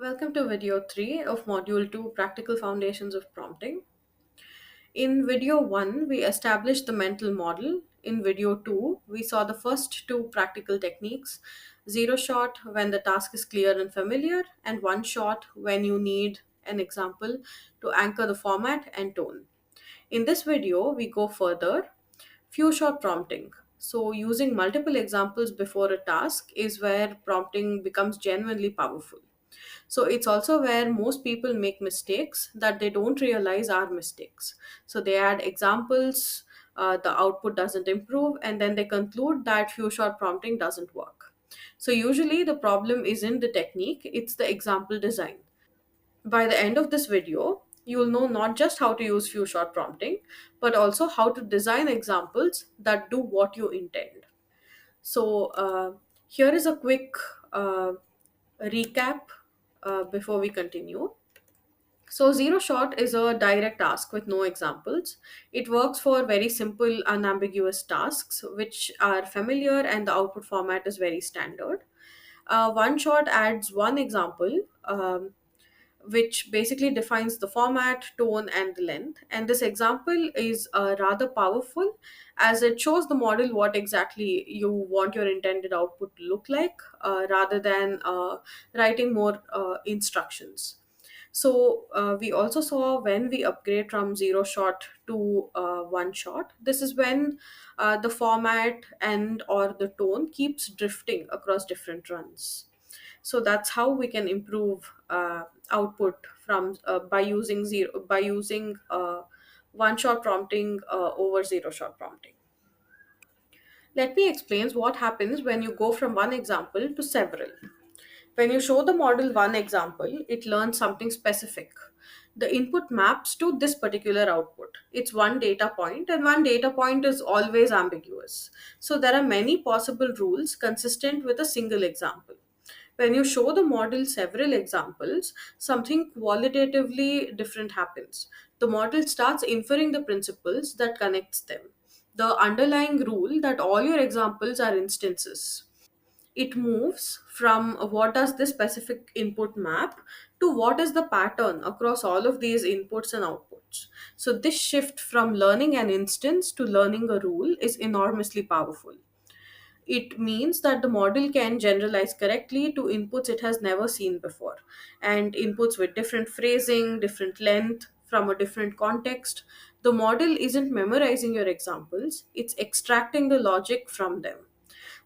Welcome to video 3 of module 2 Practical Foundations of Prompting. In video 1, we established the mental model. In video 2, we saw the first two practical techniques: zero shot when the task is clear and familiar, and one shot when you need an example to anchor the format and tone. In this video, we go further. Few shot prompting. So, using multiple examples before a task is where prompting becomes genuinely powerful. So it's also where most people make mistakes that they don't realize are mistakes. So they add examples, the output doesn't improve, and then they conclude that few shot prompting doesn't work. So usually the problem isn't the technique, it's the example design. By the end of this video, you will know not just how to use few shot prompting, but also how to design examples that do what you intend. So here is a quick uh, recap before we continue. So, zero shot is a direct task with no examples. It works for very simple, unambiguous tasks which are familiar and the output format is very standard. One shot adds one example, which basically defines the format, tone, and the length. And this example is rather powerful as it shows the model what exactly you want your intended output to look like rather than writing more instructions. So we also saw when we upgrade from zero shot to one shot. This is when the format and or the tone keeps drifting across different runs. So that's how we can improve output from by using one shot prompting over zero shot prompting. Let me explain what happens when you go from one example to several. When you show the model one example, it learns something specific. The input maps to this particular output. It's one data point, and one data point is always ambiguous. So there are many possible rules consistent with a single example. When you show the model several examples, something qualitatively different happens. The model starts inferring the principles that connects them. The underlying rule that all your examples are instances. It moves from what does this specific input map to what is the pattern across all of these inputs and outputs. So this shift from learning an instance to learning a rule is enormously powerful. It means that the model can generalize correctly to inputs it has never seen before, and inputs with different phrasing, different length, from a different context. The model isn't memorizing your examples, it's extracting the logic from them.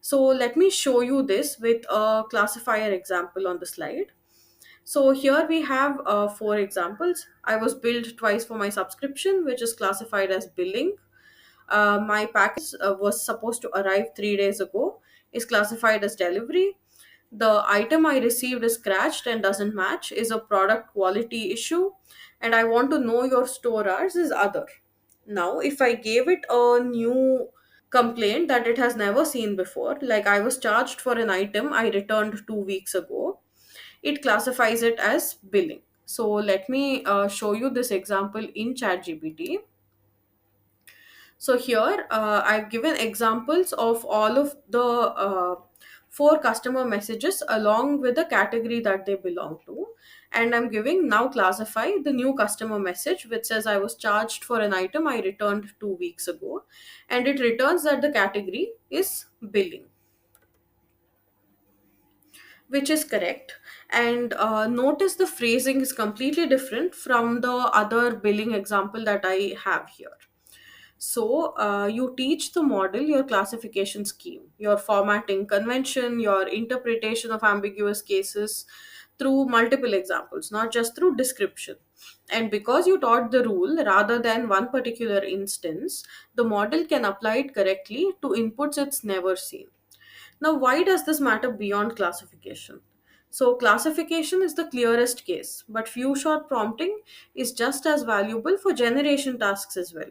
So let me show you this with a classifier example on the slide. So here we have four examples. I was billed twice for my subscription, which is classified as billing. My package was supposed to arrive 3 days ago, is classified as delivery. The item I received is scratched and doesn't match, is a product quality issue. And I want to know your store hours is other. Now, if I gave it a new complaint that it has never seen before, like I was charged for an item I returned 2 weeks ago, it classifies it as billing. So let me show you this example in ChatGPT. So here I've given examples of all of the four customer messages along with the category that they belong to. And I'm giving now classify the new customer message which says I was charged for an item I returned 2 weeks ago. And it returns that the category is billing, which is correct. And notice the phrasing is completely different from the other billing example that I have here. So you teach the model your classification scheme, your formatting convention, your interpretation of ambiguous cases through multiple examples, not just through description. And because you taught the rule rather than one particular instance, the model can apply it correctly to inputs it's never seen. Now, why does this matter beyond classification? So, classification is the clearest case, but few shot prompting is just as valuable for generation tasks as well.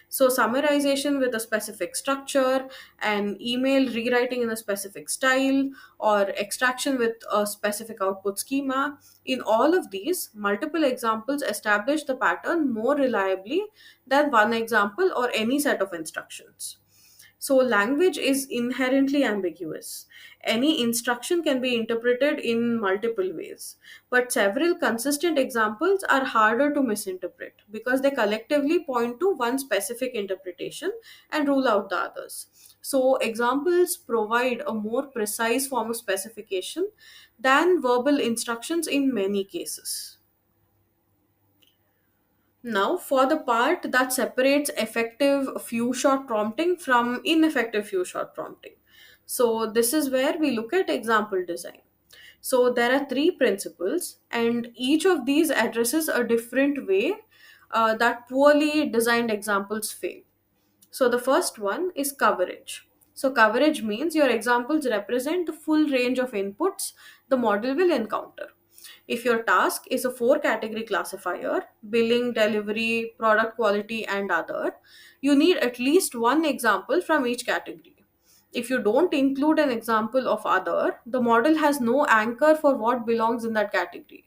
So, summarization with a specific structure, an email rewriting in a specific style, or extraction with a specific output schema, in all of these, multiple examples establish the pattern more reliably than one example or any set of instructions. So, language is inherently ambiguous. Any instruction can be interpreted in multiple ways, but several consistent examples are harder to misinterpret because they collectively point to one specific interpretation and rule out the others. So, examples provide a more precise form of specification than verbal instructions in many cases. Now, for the part that separates effective few shot prompting from ineffective few shot prompting. So, this is where we look at example design. So, there are three principles, and each of these addresses a different way that poorly designed examples fail. So, the first one is coverage. So, coverage means your examples represent the full range of inputs the model will encounter. If your task is a four category classifier, billing, delivery, product quality, and other, you need at least one example from each category. If you don't include an example of other, the model has no anchor for what belongs in that category.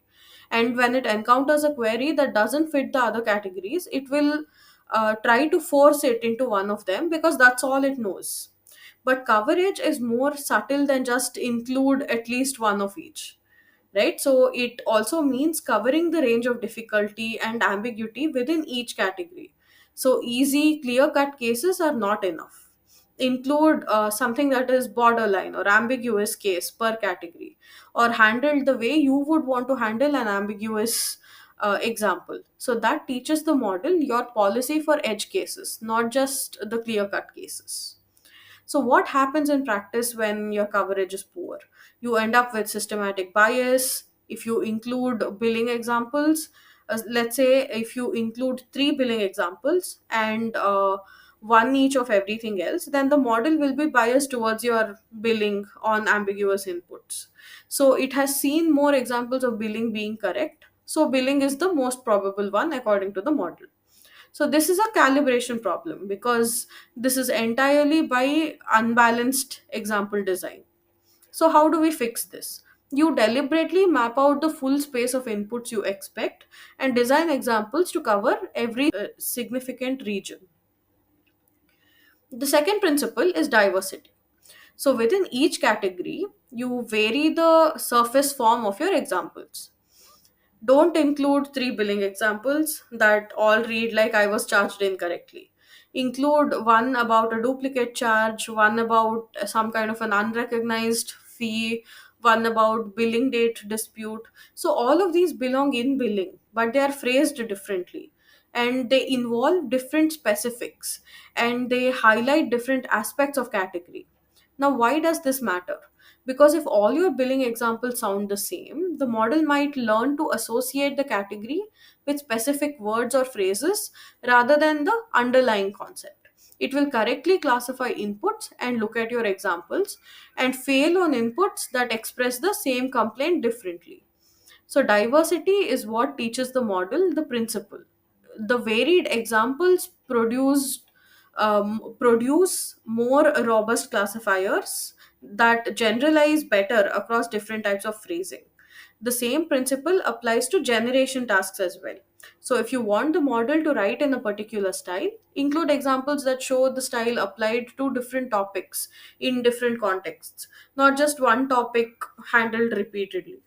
And when it encounters a query that doesn't fit the other categories, it will try to force it into one of them because that's all it knows. But coverage is more subtle than just include at least one of each, right? So it also means covering the range of difficulty and ambiguity within each category. So easy, clear cut cases are not enough. Include something that is borderline or ambiguous case per category, or handled the way you would want to handle an ambiguous example. So that teaches the model your policy for edge cases, not just the clear cut cases. So, what happens in practice when your coverage is poor? You end up with systematic bias. If you include billing examples, let's say if you include three billing examples and one each of everything else, then the model will be biased towards your billing on ambiguous inputs. So, it has seen more examples of billing being correct. So, billing is the most probable one according to the model. So this is a calibration problem because this is entirely by unbalanced example design. So how do we fix this? You deliberately map out the full space of inputs you expect and design examples to cover every significant region. The second principle is diversity. So within each category, you vary the surface form of your examples. Don't include three billing examples that all read like I was charged incorrectly. Include one about a duplicate charge, one about some kind of an unrecognized fee, one about billing date dispute. So, all of these belong in billing, but they are phrased differently and they involve different specifics and they highlight different aspects of category. Now, why does this matter? Because if all your billing examples sound the same, the model might learn to associate the category with specific words or phrases rather than the underlying concept. It will correctly classify inputs and look at your examples and fail on inputs that express the same complaint differently. So, diversity is what teaches the model the principle. The varied examples produce more robust classifiers that generalize better across different types of phrasing. The same principle applies to generation tasks as well. So, if you want the model to write in a particular style, include examples that show the style applied to different topics in different contexts, not just one topic handled repeatedly.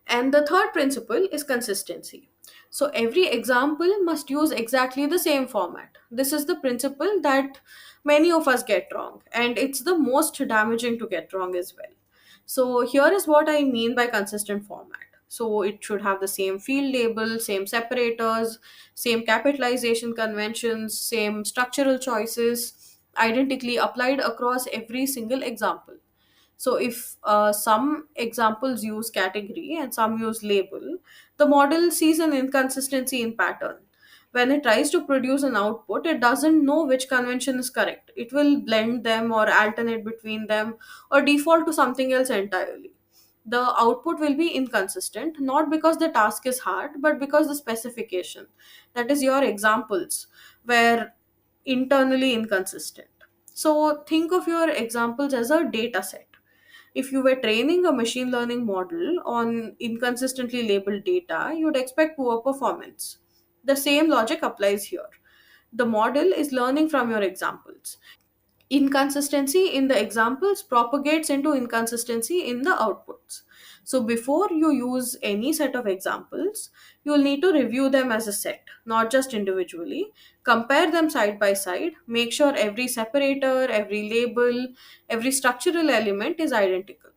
And the third principle is consistency. So every example must use exactly the same format. This is the principle that many of us get wrong, and it's the most damaging to get wrong as well. So here is what I mean by consistent format. So it should have the same field label, same separators, same capitalization conventions, same structural choices, identically applied across every single example. So if some examples use category and some use label, the model sees an inconsistency in pattern. When it tries to produce an output, it doesn't know which convention is correct. It will blend them or alternate between them or default to something else entirely. The output will be inconsistent, not because the task is hard, but because the specification, that is your examples, were internally inconsistent. So think of your examples as a data set. If you were training a machine learning model on inconsistently labeled data, you'd expect poor performance. The same logic applies here. The model is learning from your examples. Inconsistency in the examples propagates into inconsistency in the outputs. So before you use any set of examples, you'll need to review them as a set, not just individually. Compare them side by side, make sure every separator, every label, every structural element is identical.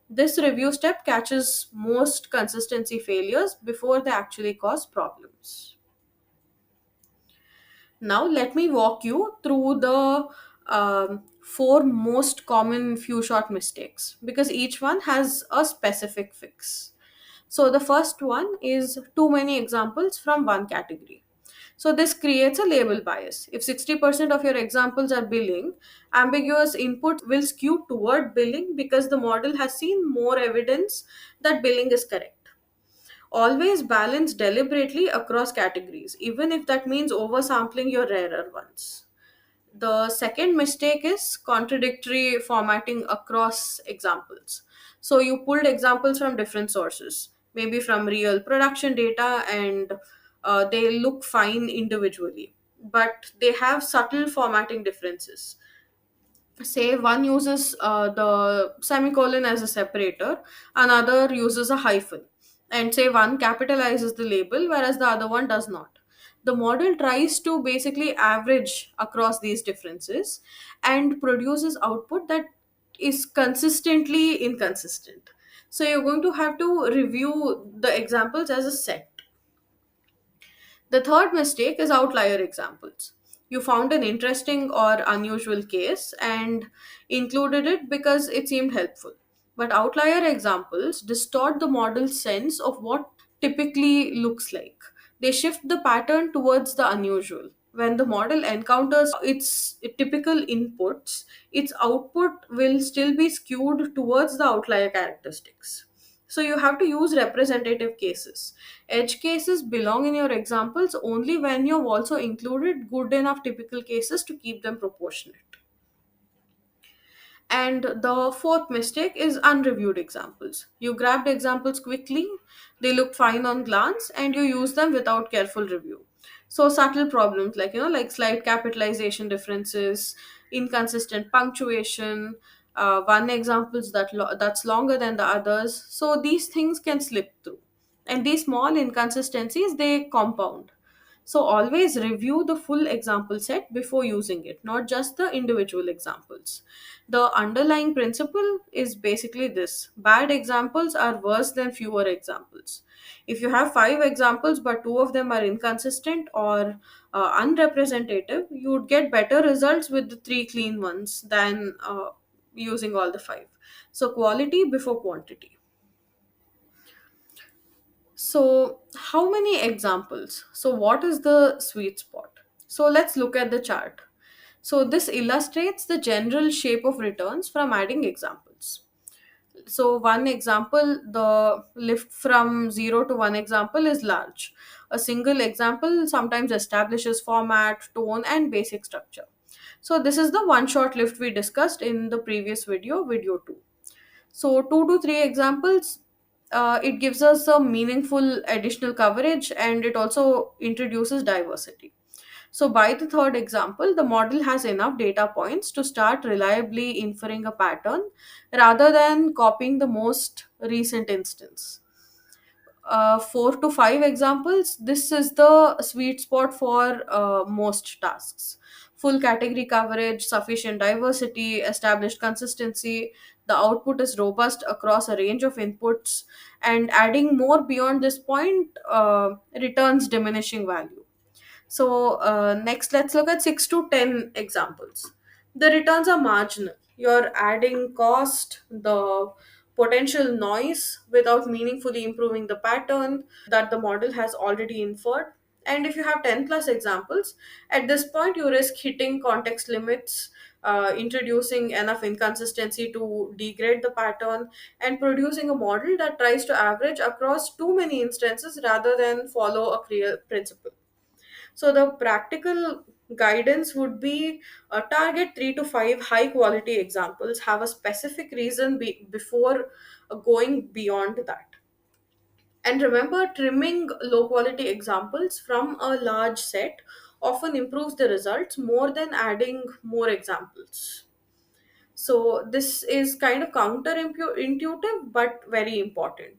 This review step catches most consistency failures before they actually cause problems. Now, let me walk you through the four most common few shot mistakes, because each one has a specific fix. So, the first one is too many examples from one category. So, this creates a label bias. If 60% of your examples are billing, ambiguous input will skew toward billing because the model has seen more evidence that billing is correct. Always balance deliberately across categories, even if that means oversampling your rarer ones. The second mistake is contradictory formatting across examples. So you pulled examples from different sources, maybe from real production data, and they look fine individually, but they have subtle formatting differences. Say one uses the semicolon as a separator, another uses a hyphen, and say one capitalizes the label whereas the other one does not. The model tries to basically average across these differences and produces output that is consistently inconsistent. So you're going to have to review the examples as a set. The third mistake is outlier examples. You found an interesting or unusual case and included it because it seemed helpful. But outlier examples distort the model's sense of what typically looks like. They shift the pattern towards the unusual. When the model encounters its typical inputs, its output will still be skewed towards the outlier characteristics. So you have to use representative cases. Edge cases belong in your examples only when you've also included good enough typical cases to keep them proportionate. And the fourth mistake is unreviewed examples. You grabbed examples quickly, they looked fine on glance, and you use them without careful review. So subtle problems like like slight capitalization differences, inconsistent punctuation, one examples that's longer than the others. So these things can slip through, and these small inconsistencies they compound. So always review the full example set before using it, not just the individual examples. The underlying principle is basically this: bad examples are worse than fewer examples. If you have five examples but two of them are inconsistent or unrepresentative, you would get better results with the three clean ones than using all the five. So, quality before quantity. So, how many examples? So, what is the sweet spot? So, let's look at the chart. So, this illustrates the general shape of returns from adding examples. So, one example, the lift from 0 to 1 example is large. A single example sometimes establishes format, tone, and basic structure. So, this is the one shot lift we discussed in the previous video, video 2. So, two to three examples, it gives us a meaningful additional coverage and it also introduces diversity. So, by the third example, the model has enough data points to start reliably inferring a pattern rather than copying the most recent instance. Four to five examples, this is the sweet spot for most tasks. Full category coverage, sufficient diversity, established consistency, the output is robust across a range of inputs, and adding more beyond this point returns diminishing value. So, next, let's look at 6 to 10 examples. The returns are marginal. You're adding cost, the potential noise without meaningfully improving the pattern that the model has already inferred. And if you have 10 plus examples, at this point, you risk hitting context limits, introducing enough inconsistency to degrade the pattern, and producing a model that tries to average across too many instances rather than follow a clear principle. So the practical guidance would be target 3 to 5 high quality examples, have a specific reason before going beyond that. And remember, trimming low quality examples from a large set often improves the results more than adding more examples. So this is kind of counterintuitive but very important.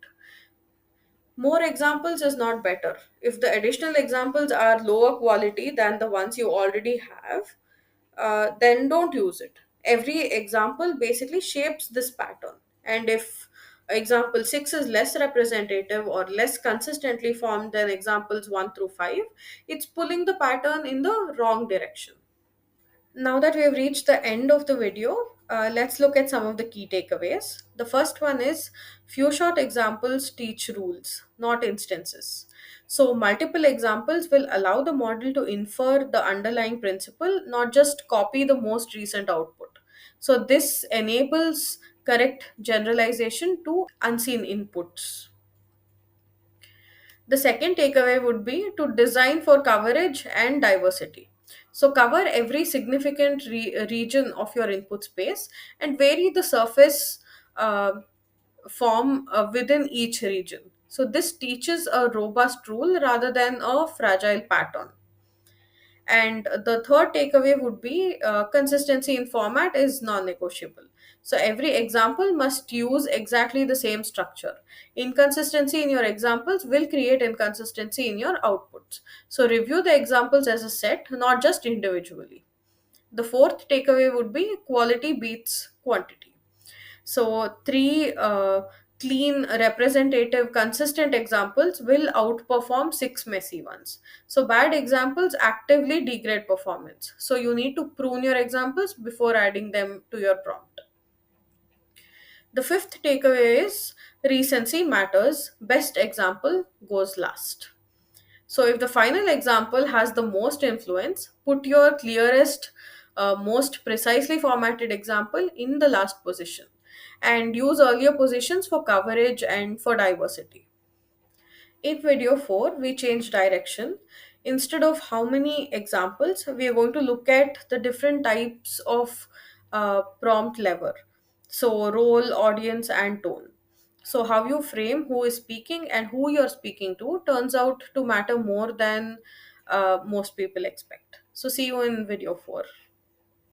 More examples is not better. If the additional examples are lower quality than the ones you already have, then don't use it. Every example basically shapes this pattern. And if example 6 is less representative or less consistently formed than examples 1 through 5, it's pulling the pattern in the wrong direction. Now that we have reached the end of the video, let's look at some of the key takeaways. The first one is few short examples teach rules, not instances. So, multiple examples will allow the model to infer the underlying principle, not just copy the most recent output. So, this enables correct generalization to unseen inputs. The second takeaway would be to design for coverage and diversity. So, cover every significant region of your input space and vary the surface form within each region. So, this teaches a robust rule rather than a fragile pattern. And the third takeaway would be consistency in format is non negotiable. So every example must use exactly the same structure. Inconsistency in your examples will create inconsistency in your outputs. So review the examples as a set, not just individually. The fourth takeaway would be quality beats quantity. So, three clean, representative, consistent examples will outperform six messy ones. So, bad examples actively degrade performance. So, you need to prune your examples before adding them to your prompt. The fifth takeaway is recency matters, best example goes last. So, if the final example has the most influence, put your clearest, most precisely formatted example in the last position and use earlier positions for coverage and for diversity. In video 4, we change direction. Instead of how many examples, we are going to look at the different types of prompt lever. So, role, audience, and tone. So, how you frame who is speaking and who you're speaking to turns out to matter more than most people expect. So, see you in video 4.